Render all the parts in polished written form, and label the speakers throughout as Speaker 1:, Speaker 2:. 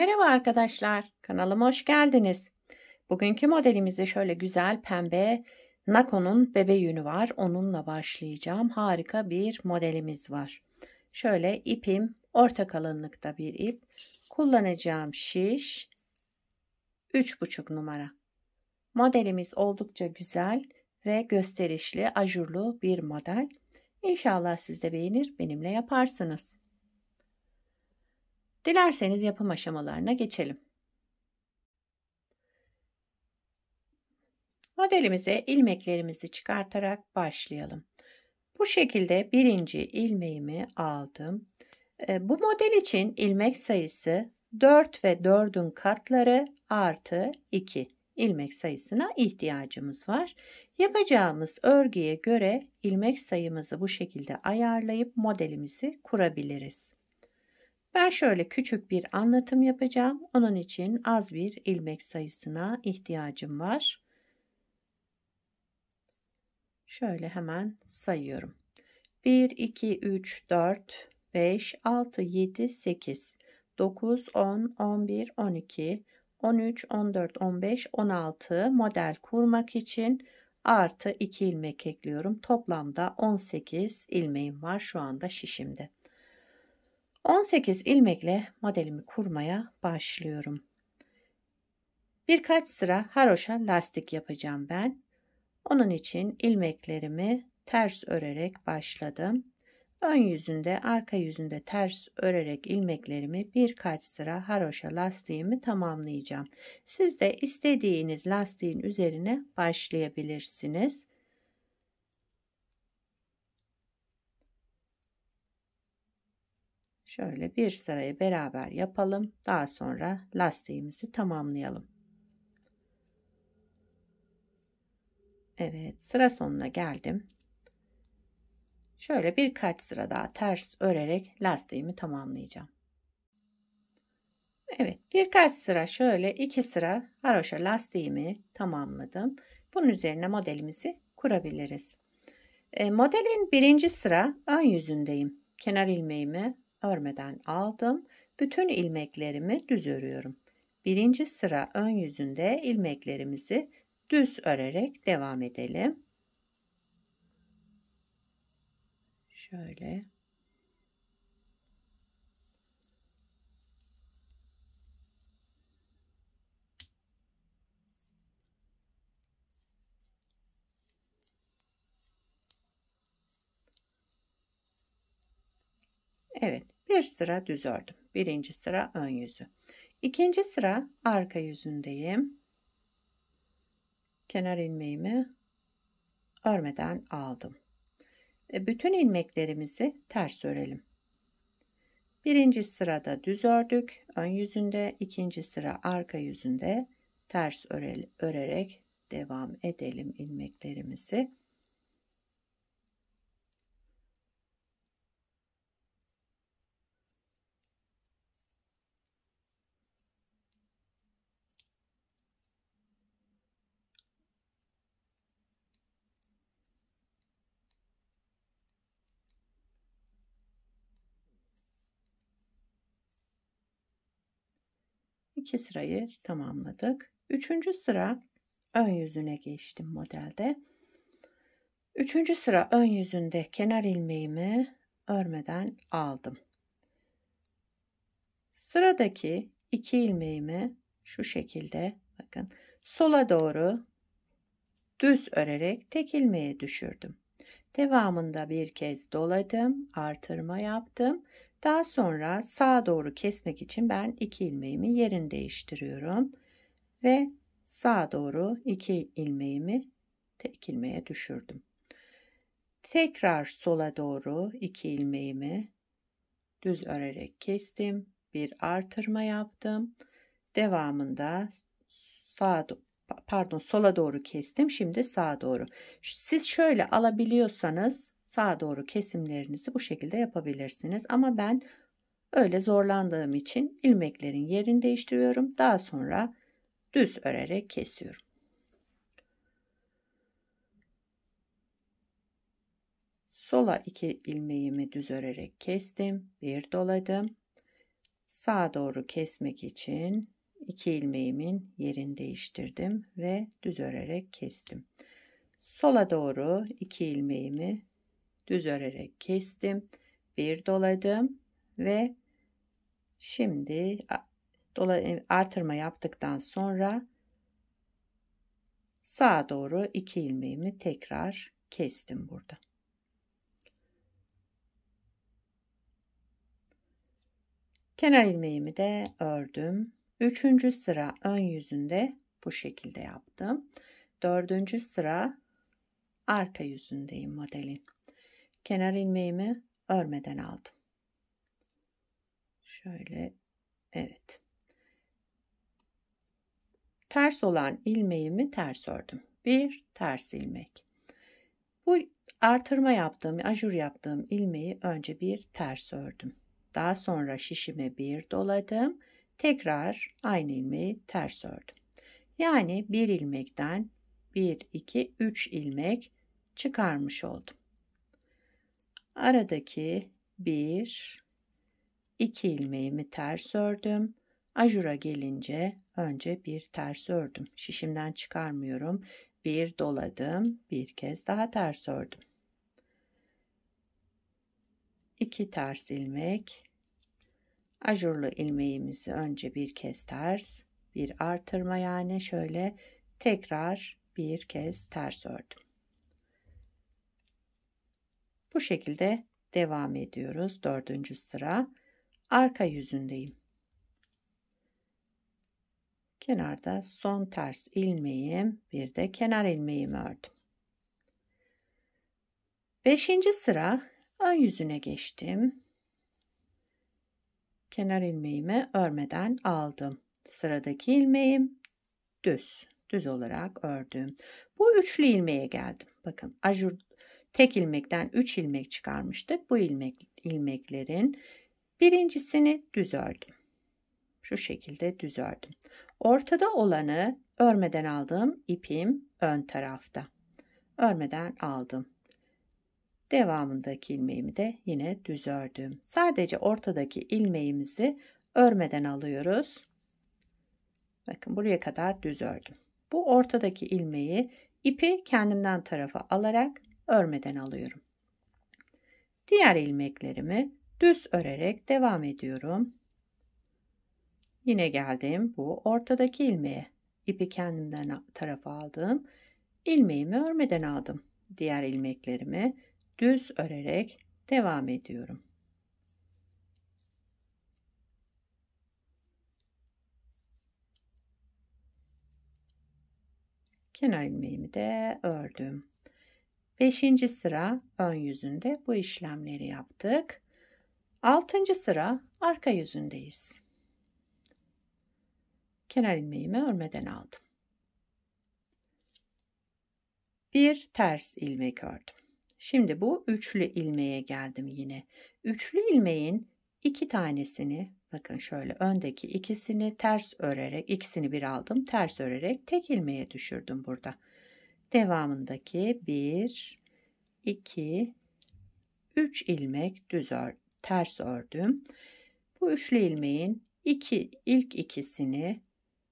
Speaker 1: Merhaba arkadaşlar, kanalıma hoş geldiniz. Bugünkü modelimizde şöyle güzel pembe Nako'nun bebe yünü var. Onunla başlayacağım. Harika bir modelimiz var. Şöyle ipim orta kalınlıkta bir ip. Kullanacağım şiş 3,5 numara. Modelimiz oldukça güzel ve gösterişli, ajurlu bir model. İnşallah siz de beğenir, benimle yaparsınız. Dilerseniz yapım aşamalarına geçelim. Modelimize ilmeklerimizi çıkartarak başlayalım. Bu şekilde birinci ilmeğimi aldım. Bu model için ilmek sayısı 4 ve 4'ün katları artı 2 ilmek sayısına ihtiyacımız var. Yapacağımız örgüye göre ilmek sayımızı bu şekilde ayarlayıp modelimizi kurabiliriz. Ben şöyle küçük bir anlatım yapacağım. Onun için az bir ilmek sayısına ihtiyacım var. Şöyle hemen sayıyorum. 1, 2, 3, 4, 5, 6, 7, 8, 9, 10, 11, 12, 13, 14, 15, 16 model kurmak için artı 2 ilmek ekliyorum. Toplamda 18 ilmeğim var şu anda şişimde. 18 ilmekle modelimi kurmaya başlıyorum. Birkaç sıra haroşa lastik yapacağım ben. Onun için ilmeklerimi ters örerek başladım. Ön yüzünde, arka yüzünde ters örerek ilmeklerimi birkaç sıra haroşa lastiğimi tamamlayacağım. Siz de istediğiniz lastiğin üzerine başlayabilirsiniz. Şöyle bir sırayı beraber yapalım. Daha sonra lastiğimizi tamamlayalım. Evet, sıra sonuna geldim. Şöyle birkaç sıra daha ters örerek lastiğimi tamamlayacağım. Evet, birkaç sıra şöyle 2 sıra haroşa lastiğimi tamamladım. Bunun üzerine modelimizi kurabiliriz. Modelin birinci sıra ön yüzündeyim. Kenar ilmeğimi örmeden aldım. Bütün ilmeklerimi düz örüyorum. Birinci sıra ön yüzünde ilmeklerimizi düz örerek devam edelim. Şöyle. Evet, bir sıra düz ördüm. Birinci sıra ön yüzü. İkinci sıra arka yüzündeyim. Kenar ilmeğimi örmeden aldım. Bütün ilmeklerimizi ters örelim. Birinci sırada düz ördük. Ön yüzünde, ikinci sıra arka yüzünde ters örerek devam edelim ilmeklerimizi. İki sırayı tamamladık. Üçüncü sıra ön yüzüne geçtim modelde. Üçüncü sıra ön yüzünde kenar ilmeğimi örmeden aldım. Sıradaki 2 ilmeğimi şu şekilde bakın sola doğru düz örerek tek ilmeğe düşürdüm. Devamında bir kez doladım, artırma yaptım. Daha sonra sağa doğru kesmek için ben 2 ilmeğimi yerini değiştiriyorum ve sağa doğru 2 ilmeğimi tek ilmeğe düşürdüm. Tekrar sola doğru 2 ilmeğimi düz örerek kestim. Bir artırma yaptım. Devamında sola doğru kestim. Şimdi sağa doğru. Siz şöyle alabiliyorsanız sağa doğru kesimlerinizi bu şekilde yapabilirsiniz. Ama ben öyle zorlandığım için ilmeklerin yerini değiştiriyorum. Daha sonra düz örerek kesiyorum. Sola 2 ilmeğimi düz örerek kestim. Bir doladım. sağa doğru kesmek için 2 ilmeğimin yerini değiştirdim ve düz örerek kestim. Sola doğru 2 ilmeğimi düz örerek kestim. Bir doladım ve şimdi artırma yaptıktan sonra sağa doğru 2 ilmeğimi tekrar kestim burada. Kenar ilmeğimi de ördüm. 3. sıra ön yüzünde bu şekilde yaptım. 4. sıra arka yüzündeyim modelin. Kenar ilmeğimi örmeden aldım. Şöyle, evet. Ters olan ilmeğimi ters ördüm. Bir ters ilmek. Bu artırma yaptığım, ajur yaptığım ilmeği önce bir ters ördüm. Daha sonra şişime bir doladım. Tekrar aynı ilmeği ters ördüm. Yani bir ilmekten 1, 2, 3 ilmek çıkarmış oldum. Aradaki 1, 2 ilmeğimi ters ördüm. Ajura gelince önce bir ters ördüm. Şişimden çıkarmıyorum. Bir doladım. Bir kez daha ters ördüm. 2 ters ilmek. Ajurlu ilmeğimizi önce bir kez ters, bir artırma, yani şöyle tekrar bir kez ters ördüm. Bu şekilde devam ediyoruz. 4. sıra arka yüzündeyim. Kenarda son ters ilmeğim, bir de kenar ilmeğimi ördüm. 5. sıra ön yüzüne geçtim. Kenar ilmeğimi örmeden aldım. Sıradaki ilmeğim düz olarak ördüm. Bu üçlü ilmeğe geldim. Bakın, ajur tek ilmekten 3 ilmek çıkarmıştık. Bu ilmeklerin birincisini düz ördüm. Şu şekilde düz ördüm. Ortada olanı örmeden aldığım ipim ön tarafta. Örmeden aldım. Devamındaki ilmeğimi de yine düz ördüm. Sadece ortadaki ilmeğimizi örmeden alıyoruz. Bakın, buraya kadar düz ördüm. Bu ortadaki ilmeği ipi kendimden tarafa alarak örmeden alıyorum. Diğer ilmeklerimi düz örerek devam ediyorum. Yine geldim bu ortadaki ilmeğe. İpi kendimden tarafa aldım. İlmeğimi örmeden aldım. Diğer ilmeklerimi düz örerek devam ediyorum. Kenar ilmeğimi de ördüm. 5. sıra ön yüzünde bu işlemleri yaptık. 6. sıra arka yüzündeyiz. Kenar ilmeğimi örmeden aldım. Bir ters ilmek ördüm. Şimdi bu üçlü ilmeğe geldim yine. Üçlü ilmeğin 2 tanesini, bakın şöyle öndeki ikisini ters örerek, ikisini bir aldım, ters örerek tek ilmeğe düşürdüm burada. Devamındaki 1, 2, 3 ilmek ters ördüm. Bu üçlü ilmeğin ilk ikisini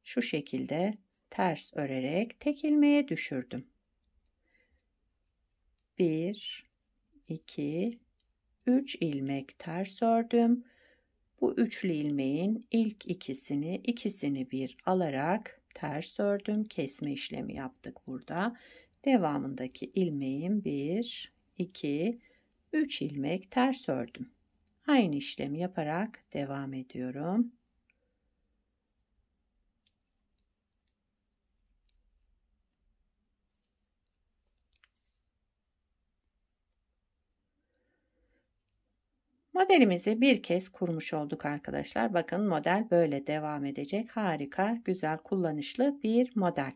Speaker 1: şu şekilde ters örerek tek ilmeğe düşürdüm. 1, 2, 3 ilmek ters ördüm. Bu üçlü ilmeğin ilk ikisini bir alarak ters ördüm. Kesme işlemi yaptık burada. Devamındaki ilmeğin 1, 2, 3 ilmek ters ördüm. Aynı işlemi yaparak devam ediyorum. Modelimizi bir kez kurmuş olduk arkadaşlar. Bakın, model böyle devam edecek. Harika, güzel, kullanışlı bir model.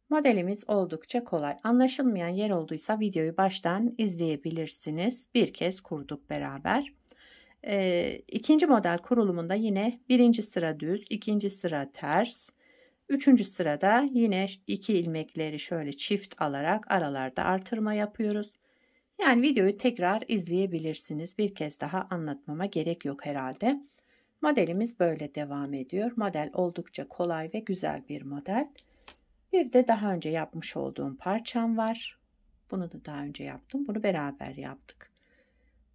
Speaker 1: Modelimiz oldukça kolay. Anlaşılmayan yer olduysa videoyu baştan izleyebilirsiniz. Bir kez kurduk beraber. İkinci model kurulumunda yine 1. sıra düz, 2. sıra ters, 3. sırada yine 2 ilmekleri şöyle çift alarak aralarda artırma yapıyoruz. Yani videoyu tekrar izleyebilirsiniz. Bir kez daha anlatmama gerek yok herhalde. Modelimiz böyle devam ediyor. Model oldukça kolay ve güzel bir model. Bir de daha önce yapmış olduğum parçam var. Bunu da daha önce yaptım. Bunu beraber yaptık.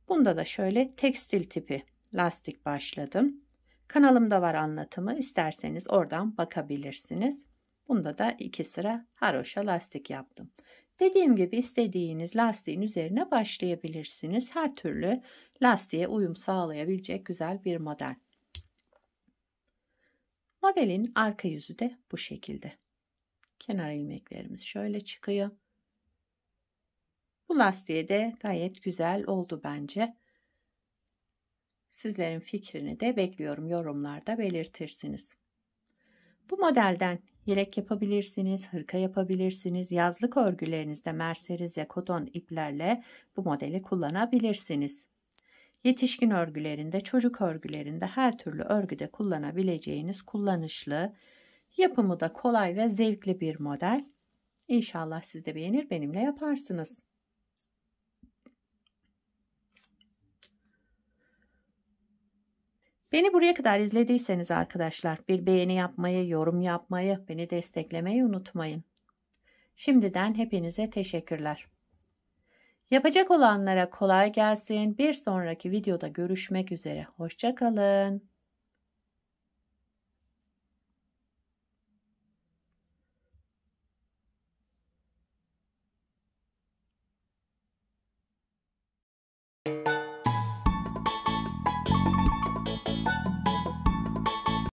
Speaker 1: Bunda da şöyle tekstil tipi lastik başladım. Kanalımda var anlatımı. İsterseniz oradan bakabilirsiniz. Bunda da 2 sıra haroşa lastik yaptım. Dediğim gibi istediğiniz lastiğin üzerine başlayabilirsiniz. Her türlü lastiğe uyum sağlayabilecek güzel bir model. Modelin arka yüzü de bu şekilde. Kenar ilmeklerimiz şöyle çıkıyor. Bu lastiğe de gayet güzel oldu bence. Sizlerin fikrini de bekliyorum, yorumlarda belirtirsiniz. Bu modelden yelek yapabilirsiniz, hırka yapabilirsiniz. Yazlık örgülerinizde merserize koton iplerle bu modeli kullanabilirsiniz. Yetişkin örgülerinde, çocuk örgülerinde her türlü örgüde kullanabileceğiniz kullanışlı, yapımı da kolay ve zevkli bir model. İnşallah siz de beğenir, benimle yaparsınız. Beni buraya kadar izlediyseniz arkadaşlar bir beğeni yapmayı, yorum yapmayı, beni desteklemeyi unutmayın. Şimdiden hepinize teşekkürler. Yapacak olanlara kolay gelsin. Bir sonraki videoda görüşmek üzere. Hoşça kalın.